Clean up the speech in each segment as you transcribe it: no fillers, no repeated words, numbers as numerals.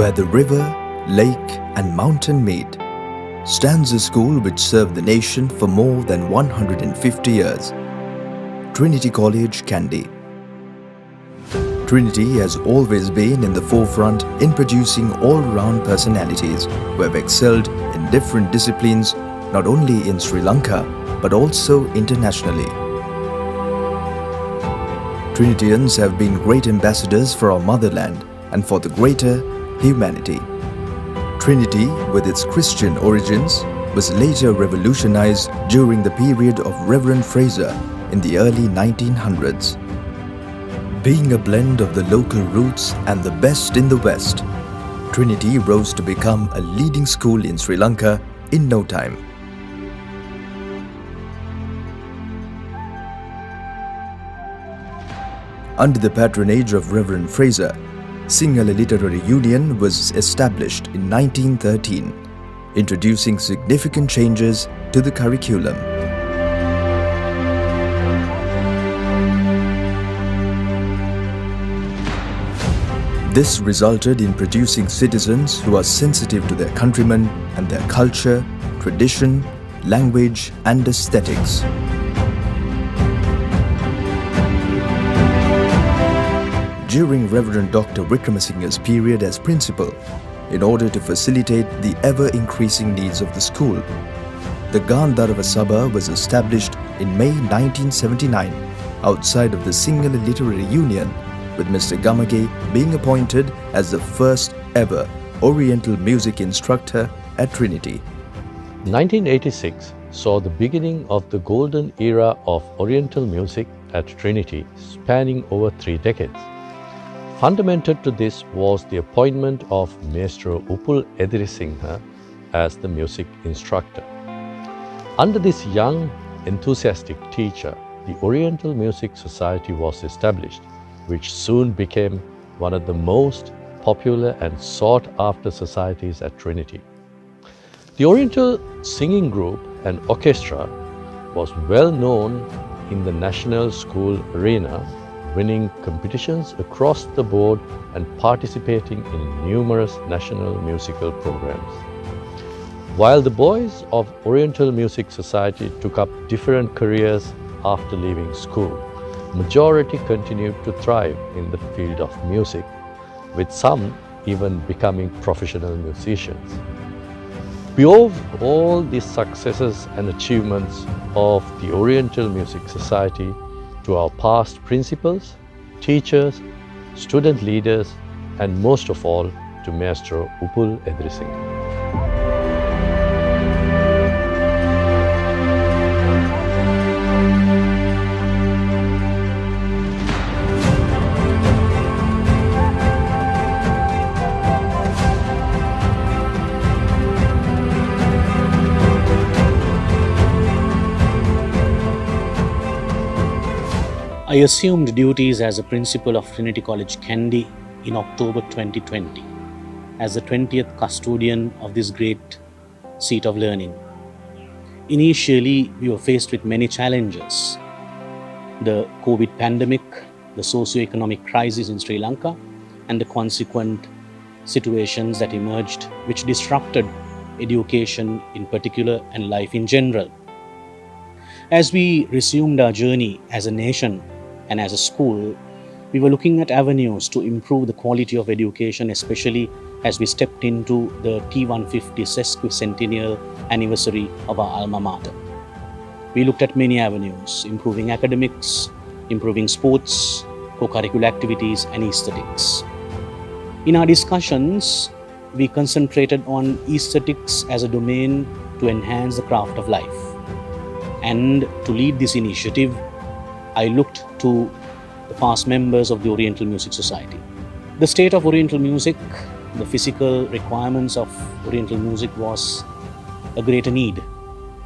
Where the river, lake and mountain meet, stands a school which served the nation for more than 150 years. Trinity College, Kandy. Trinity has always been in the forefront in producing all-round personalities who have excelled in different disciplines not only in Sri Lanka but also internationally. Trinitians have been great ambassadors for our motherland and for the greater humanity. Trinity, with its Christian origins, was later revolutionized during the period of Reverend Fraser in the early 1900s. Being a blend of the local roots and the best in the West, Trinity rose to become a leading school in Sri Lanka in no time. Under the patronage of Reverend Fraser, Sinhala Literary Union was established in 1913, introducing significant changes to the curriculum. This resulted in producing citizens who are sensitive to their countrymen and their culture, tradition, language and aesthetics. During Reverend Dr. Wickramasinghe's period as principal, in order to facilitate the ever-increasing needs of the school, the Gandharva Sabha was established in May 1979 outside of the Sinhala Literary Union, with Mr. Gamage being appointed as the first ever Oriental music instructor at Trinity. 1986 saw the beginning of the golden era of Oriental music at Trinity, spanning over 3 decades. Fundamental to this was the appointment of Maestro Upul Edirisinghe as the music instructor. Under this young, enthusiastic teacher, the Oriental Music Society was established, which soon became one of the most popular and sought-after societies at Trinity. The Oriental Singing Group and Orchestra was well known in the national school arena, winning competitions across the board and participating in numerous national musical programs. While the boys of Oriental Music Society took up different careers after leaving school, majority continued to thrive in the field of music, with some even becoming professional musicians. We owe all these successes and achievements of the Oriental Music Society to our past principals, teachers, student leaders, and most of all to Maestro Upul Edirisinghe. I assumed duties as a principal of Trinity College, Kandy in October 2020 as the 20th custodian of this great seat of learning. Initially, we were faced with many challenges. The COVID pandemic, the socio-economic crisis in Sri Lanka, and the consequent situations that emerged which disrupted education in particular and life in general. As we resumed our journey as a nation and as a school, we were looking at avenues to improve the quality of education, especially as we stepped into the T150 sesquicentennial anniversary of our alma mater. We looked at many avenues: improving academics, improving sports, co-curricular activities, and aesthetics. In our discussions, we concentrated on aesthetics as a domain to enhance the craft of life. And to lead this initiative, I looked to the past members of the Oriental Music Society. The state of Oriental music, the physical requirements of Oriental music was a greater need.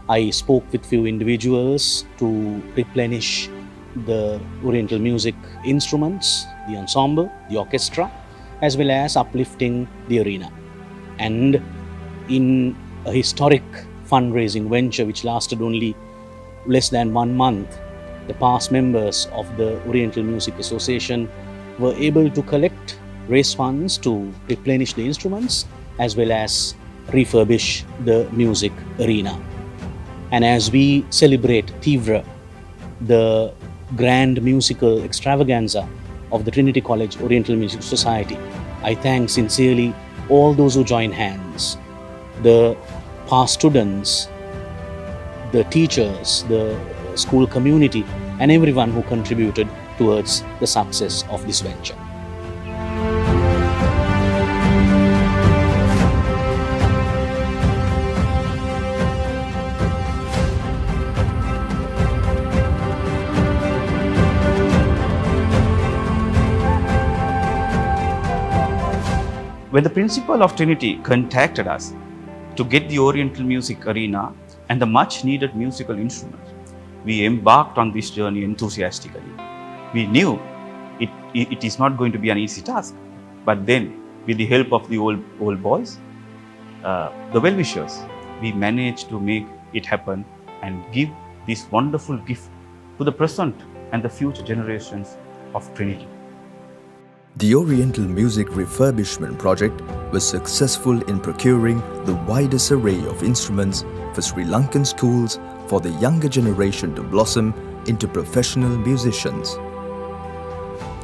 I spoke with few individuals to replenish the Oriental music instruments, the ensemble, the orchestra, as well as uplifting the arena. And in a historic fundraising venture which lasted only less than 1 month, the past members of the Oriental Music Association were able to collect raise funds to replenish the instruments as well as refurbish the music arena. And as we celebrate Tivra, the grand musical extravaganza of the Trinity College Oriental Music Society, I thank sincerely all those who join hands, the past students, the teachers, the school community, and everyone who contributed towards the success of this venture. When the principal of Trinity contacted us to get the Oriental Music Arena and the much needed musical instruments, we embarked on this journey enthusiastically. We knew it is not going to be an easy task, but then with the help of the old boys, the well-wishers, we managed to make it happen and give this wonderful gift to the present and the future generations of Trinity. The Oriental Music Refurbishment Project was successful in procuring the widest array of instruments for Sri Lankan schools for the younger generation to blossom into professional musicians.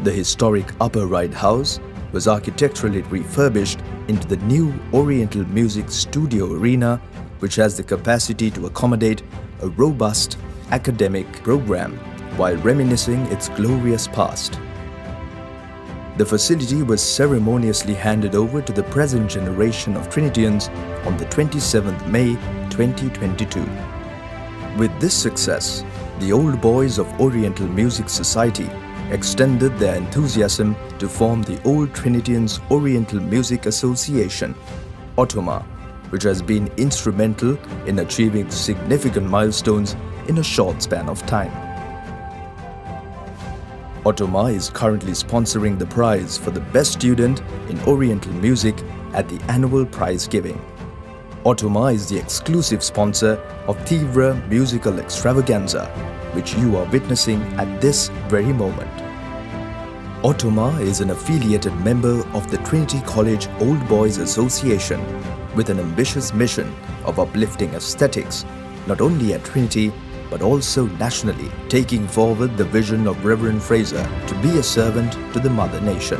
The historic Upper Ride House was architecturally refurbished into the new Oriental Music Studio Arena, which has the capacity to accommodate a robust academic program while reminiscing its glorious past. The facility was ceremoniously handed over to the present generation of Trinitians on the 27th May 2022. With this success, the old boys of Oriental Music Society extended their enthusiasm to form the Old Trinitians Oriental Music Association, OTOMA, which has been instrumental in achieving significant milestones in a short span of time. OTOMA is currently sponsoring the prize for the best student in Oriental music at the annual prize giving. OTOMA is the exclusive sponsor of Tivra Musical Extravaganza, which you are witnessing at this very moment. OTOMA is an affiliated member of the Trinity College Old Boys Association with an ambitious mission of uplifting aesthetics not only at Trinity but also nationally, taking forward the vision of Reverend Fraser to be a servant to the Mother Nation.